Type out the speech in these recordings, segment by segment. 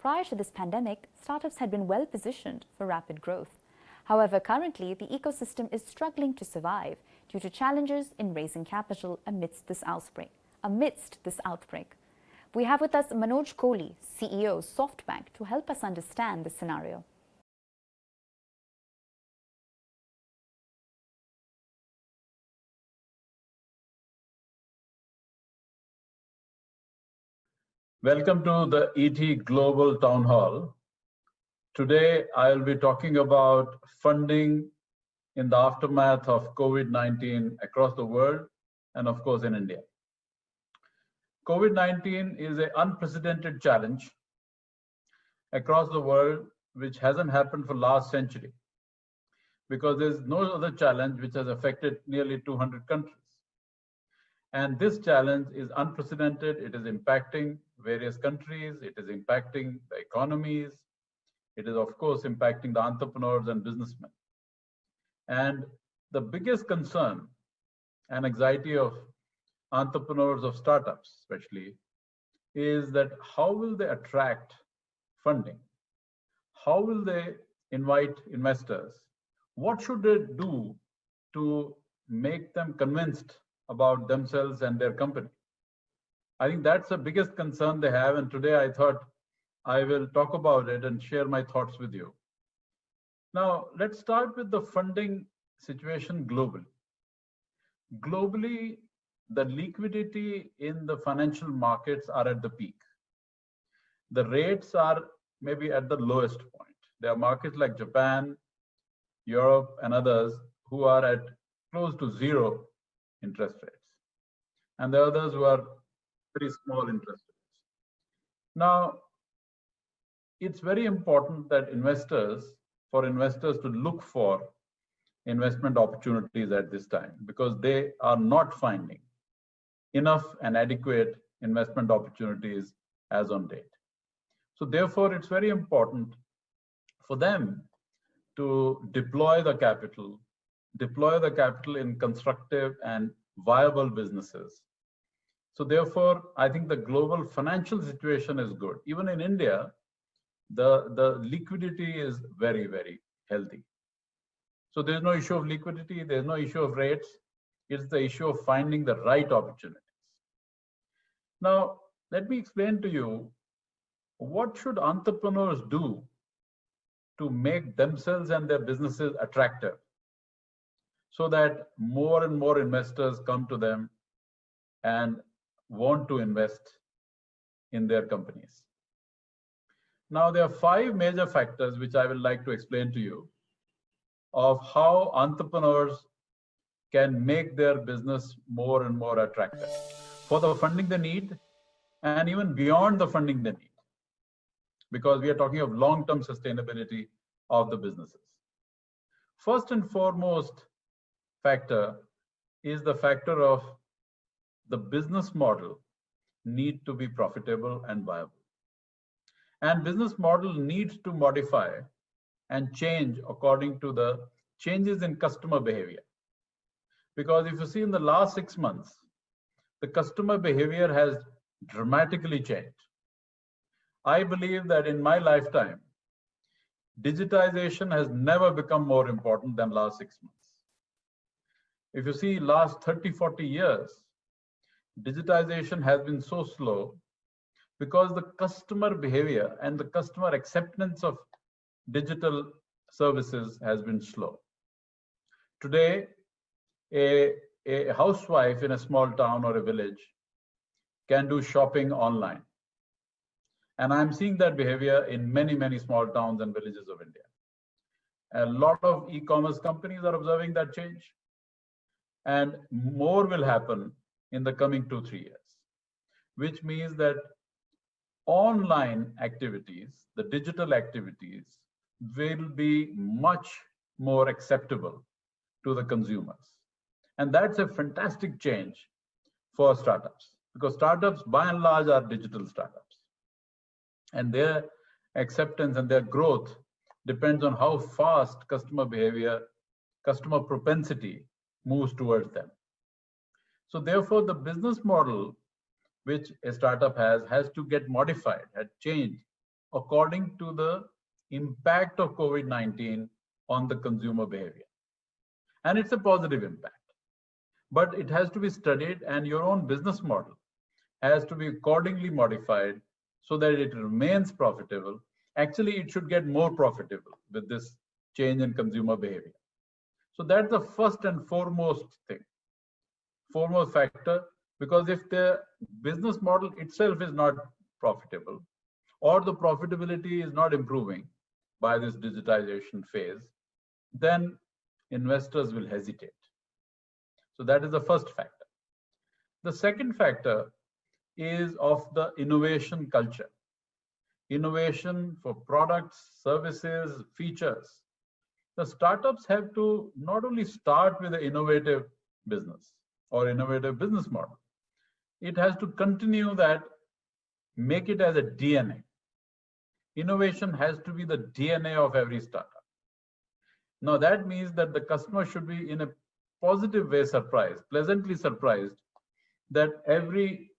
prior to this pandemic, startups had been well positioned for rapid growth. However, currently, the ecosystem is struggling to survive due to challenges in raising capital amidst this outbreak. We have with us Manoj Kohli, CEO, SoftBank, to help us understand the scenario. Welcome to the ET Global Town Hall. Today, I'll be talking about funding in the aftermath of COVID-19 across the world and of course in India. COVID-19 is an unprecedented challenge across the world which hasn't happened for last century because there's no other challenge which has affected nearly 200 countries. And this challenge is unprecedented. It is impacting various countries. It is impacting the economies. It is, of course, impacting the entrepreneurs and businessmen. And the biggest concern and anxiety of entrepreneurs of startups, especially, is that how will they attract funding? How will they invite investors? What should they do to make them convinced about themselves and their company? I think that's the biggest concern they have. And today I thought I will talk about it and share my thoughts with you. Now, let's start with the funding situation globally. Globally, the liquidity in the financial markets are at the peak. The rates are maybe at the lowest point. There are markets like Japan, Europe, and others who are at close to zero interest rates. And there are others who are very small interest rates. Now, it's very important that for investors to look for investment opportunities at this time because they are not finding enough and adequate investment opportunities as on date. So therefore, it's very important for them to deploy the capital in constructive and viable businesses. So therefore, I think the global financial situation is good. Even in India, the liquidity is very, very healthy. So there's no issue of liquidity, there's no issue of rates. It's the issue of finding the right opportunities. Now, let me explain to you what should entrepreneurs do to make themselves and their businesses attractive so that more and more investors come to them and want to invest in their companies. Now, there are 5 major factors which I would like to explain to you of how entrepreneurs can make their business more and more attractive for the funding they need and even beyond the funding they need, because we are talking of long-term sustainability of the businesses. First and foremost factor is the factor of the business model need to be profitable and viable. And business model needs to modify and change according to the changes in customer behavior. Because if you see in the last 6 months, the customer behavior has dramatically changed. I believe that in my lifetime, digitization has never become more important than last 6 months. If you see last 30, 40 years, digitization has been so slow because the customer behavior and the customer acceptance of digital services has been slow. Today, a housewife in a small town or a village can do shopping online. And I'm seeing that behavior in many, many small towns and villages of India. A lot of e-commerce companies are observing that change. And more will happen in the coming 2-3 years, which means that online activities, the digital activities, will be much more acceptable to the consumers. And that's a fantastic change for startups, because startups by and large are digital startups. And their acceptance and their growth depends on how fast customer behavior, customer propensity moves towards them. So therefore, the business model which a startup has to get modified, had changed according to the impact of COVID-19 on the consumer behavior. And it's a positive impact. But it has to be studied, and your own business model has to be accordingly modified so that it remains profitable. Actually, it should get more profitable with this change in consumer behavior. So that's the first and foremost thing, foremost factor, because if the business model itself is not profitable, or the profitability is not improving by this digitization phase, then investors will hesitate. So that is the first factor. The second factor is of the innovation culture. Innovation for products, services, features. The startups have to not only start with an innovative business or innovative business model, it has to continue that, make it as a DNA. Innovation has to be the DNA of every startup. Now that means that the customer should be in a positive way surprised, pleasantly surprised, that every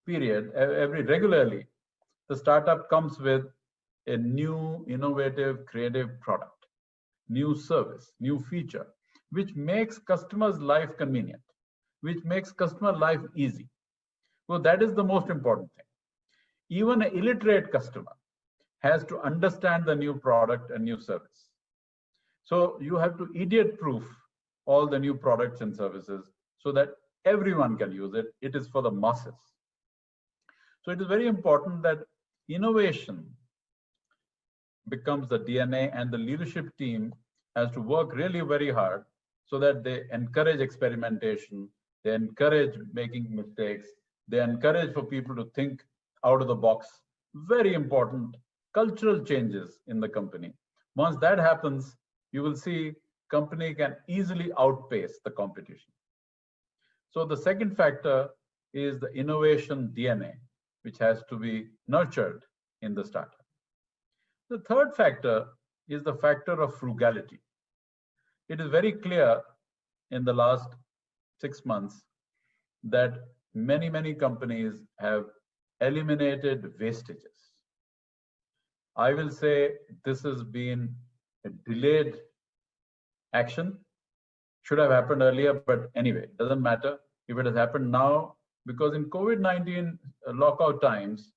period, regularly, the startup comes with a new, innovative, creative product, new service, new feature, which makes customers' life convenient, which makes customer life easy. So that is the most important thing. Even an illiterate customer has to understand the new product and new service. So you have to idiot-proof all the new products and services so that everyone can use it. It is for the masses. So it is very important that innovation becomes the DNA, and the leadership team has to work really very hard so that they encourage experimentation, they encourage making mistakes, they encourage for people to think out of the box. Very important cultural changes in the company. Once that happens, you will see company can easily outpace the competition. So the second factor is the innovation DNA, which has to be nurtured in the startup. The third factor is the factor of frugality. It is very clear in the last 6 months that many companies have eliminated wastages. I will say this has been a delayed action. Should have happened earlier, but anyway, it doesn't matter if it has happened now, because in COVID-19 lockout times,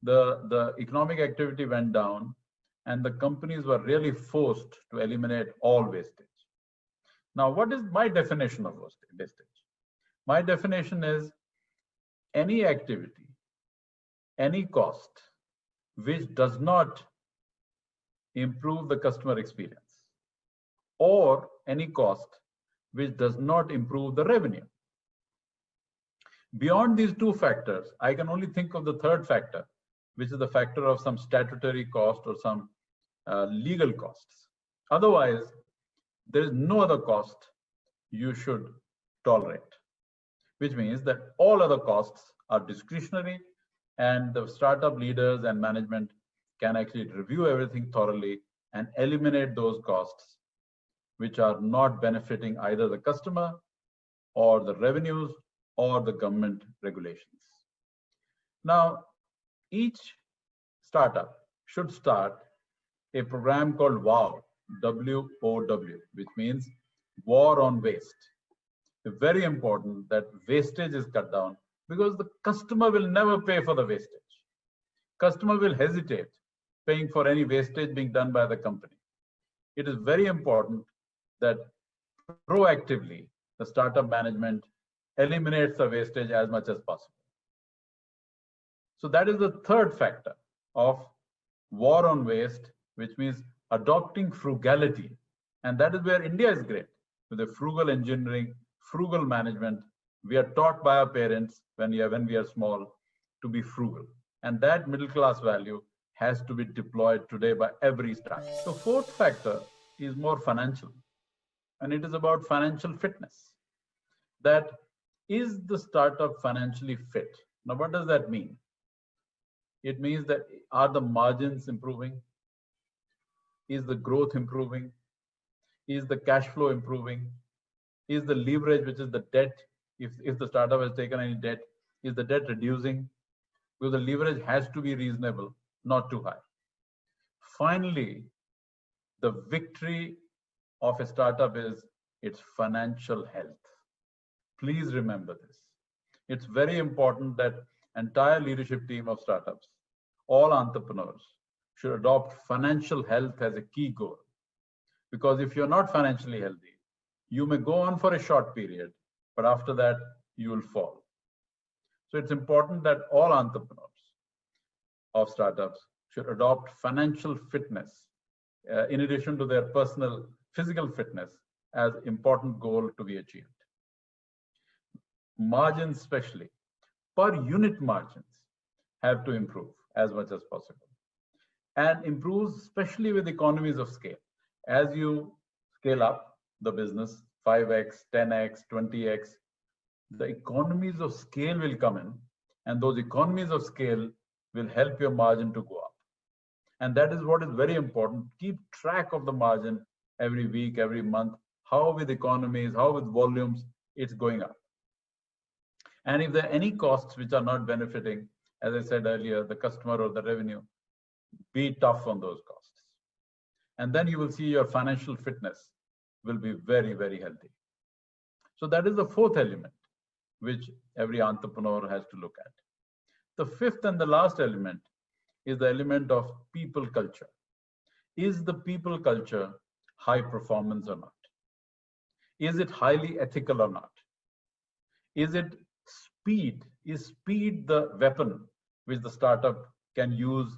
the economic activity went down and the companies were really forced to eliminate all wastage. Now, what is my definition of wastage? My definition is any activity, any cost which does not improve the customer experience, or any cost which does not improve the revenue. Beyond these two factors, I can only think of the third factor, which is the factor of some statutory cost or some legal costs. Otherwise, there is no other cost you should tolerate, which means that all other costs are discretionary, and the startup leaders and management can actually review everything thoroughly and eliminate those costs which are not benefiting either the customer or the revenues or the government regulations. Now, each startup should start a program called WOW, W-O-W, which means War on Waste. It's very important that wastage is cut down, because the customer will never pay for the wastage. Customer will hesitate paying for any wastage being done by the company. It is very important that proactively the startup management eliminates the wastage as much as possible. So that is the third factor of war on waste, which means adopting frugality. And that is where India is great, with the frugal engineering, frugal management. We are taught by our parents when we are small to be frugal. And that middle class value has to be deployed today by every startup. The fourth factor is more financial, and it is about financial fitness. That is the startup financially fit? Now, what does that mean? It means that are the margins improving? Is the growth improving? Is the cash flow improving? Is the leverage, which is the debt, if the startup has taken any debt, is the debt reducing? Because the leverage has to be reasonable, not too high. finally, the victory of a startup is its financial health. Please remember this. It's very important that entire leadership team of startups, all entrepreneurs, should adopt financial health as a key goal. Because if you're not financially healthy, you may go on for a short period, but after that, you will fall. So it's important that all entrepreneurs of startups should adopt financial fitness in addition to their personal physical fitness as important goal to be achieved. Margins, especially per unit margins, have to improve as much as possible, and improves especially with economies of scale. As you scale up the business 5x, 10x, 20x, the economies of scale will come in, and those economies of scale will help your margin to go up. And that is what is very important. Keep track of the margin every week, every month, how with economies, how with volumes, it's going up. And if there are any costs which are not benefiting, as I said earlier, the customer or the revenue, be tough on those costs. And then you will see your financial fitness will be very, very healthy. So that is the fourth element which every entrepreneur has to look at. The fifth and the last element is the element of people culture. Is the people culture high performance or not? Is it highly ethical or not? Is it speed? Is speed the weapon which the startup can use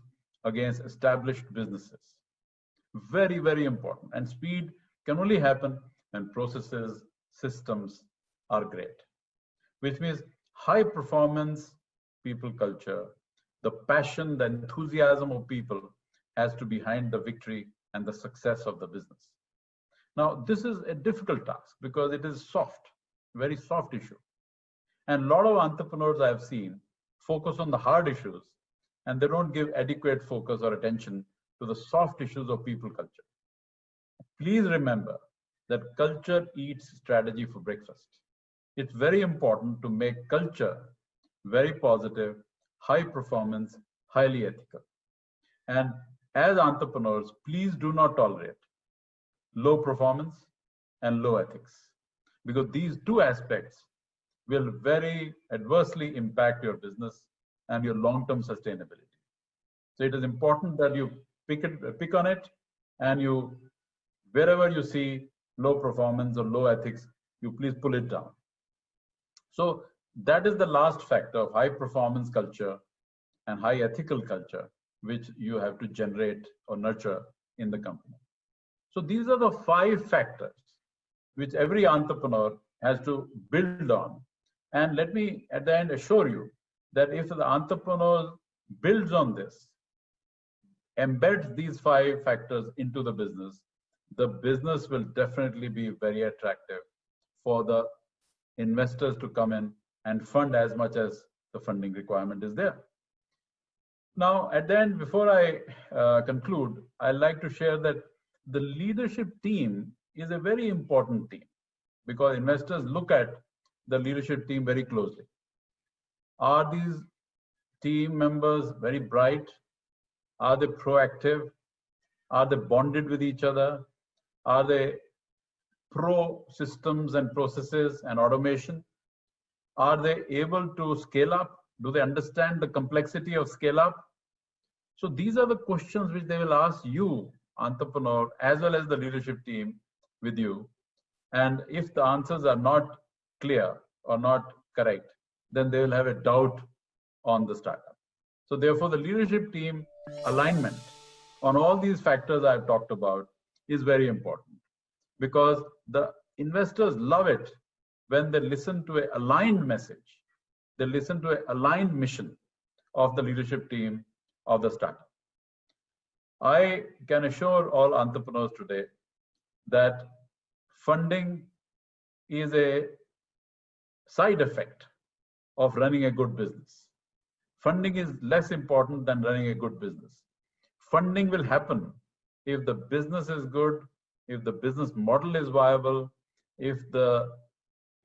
against established businesses? Very, very important. And speed can only happen when processes, systems are great, which means high performance people culture, the passion, the enthusiasm of people has to be behind the victory and the success of the business. Now, this is a difficult task because it is soft, very soft issue. And a lot of entrepreneurs I've seen focus on the hard issues, and they don't give adequate focus or attention to the soft issues of people culture. Please remember that culture eats strategy for breakfast. It's very important to make culture very positive, high performance, highly ethical. And as entrepreneurs, please do not tolerate low performance and low ethics, because these two aspects will very adversely impact your business and your long-term sustainability. So it is important that you pick on it, and you, wherever you see low performance or low ethics, you please pull it down. So that is the last factor of high performance culture and high ethical culture, which you have to generate or nurture in the company. So these are the 5 factors which every entrepreneur has to build on. And let me at the end assure you that if the entrepreneur builds on this, embeds these 5 factors into the business will definitely be very attractive for the investors to come in and fund as much as the funding requirement is there. Now, at the end, before I conclude, I'd like to share that the leadership team is a very important team, because investors look at the leadership team very closely. Are these team members very bright? Are they proactive? Are they bonded with each other? Are they pro systems and processes and automation? Are they able to scale up? Do they understand the complexity of scale up? So these are the questions which they will ask you, entrepreneur, as well as the leadership team with you. And if the answers are not clear or not correct, then they will have a doubt on the startup. So therefore, the leadership team alignment on all these factors I've talked about is very important, because the investors love it when they listen to an aligned message, they listen to an aligned mission of the leadership team of the startup. I can assure all entrepreneurs today that funding is a side effect of running a good business. Funding is less important than running a good business. Funding will happen if the business is good, if the business model is viable, if the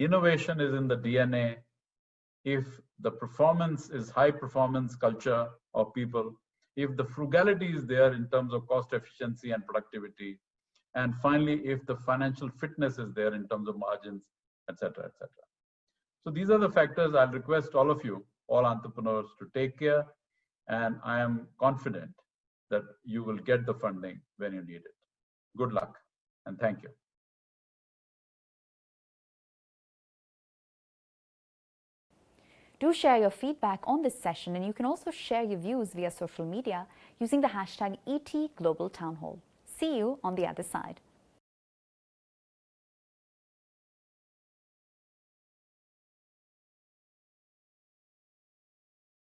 innovation is in the DNA, if the performance is high performance culture of people, if the frugality is there in terms of cost efficiency and productivity, and finally, if the financial fitness is there in terms of margins, et cetera, et cetera. So these are the factors. I'll request all of you, all entrepreneurs, to take care, and I am confident that you will get the funding when you need it. Good luck, and thank you. Do share your feedback on this session, and you can also share your views via social media using the hashtag #ETGlobalTownHall. See you on the other side.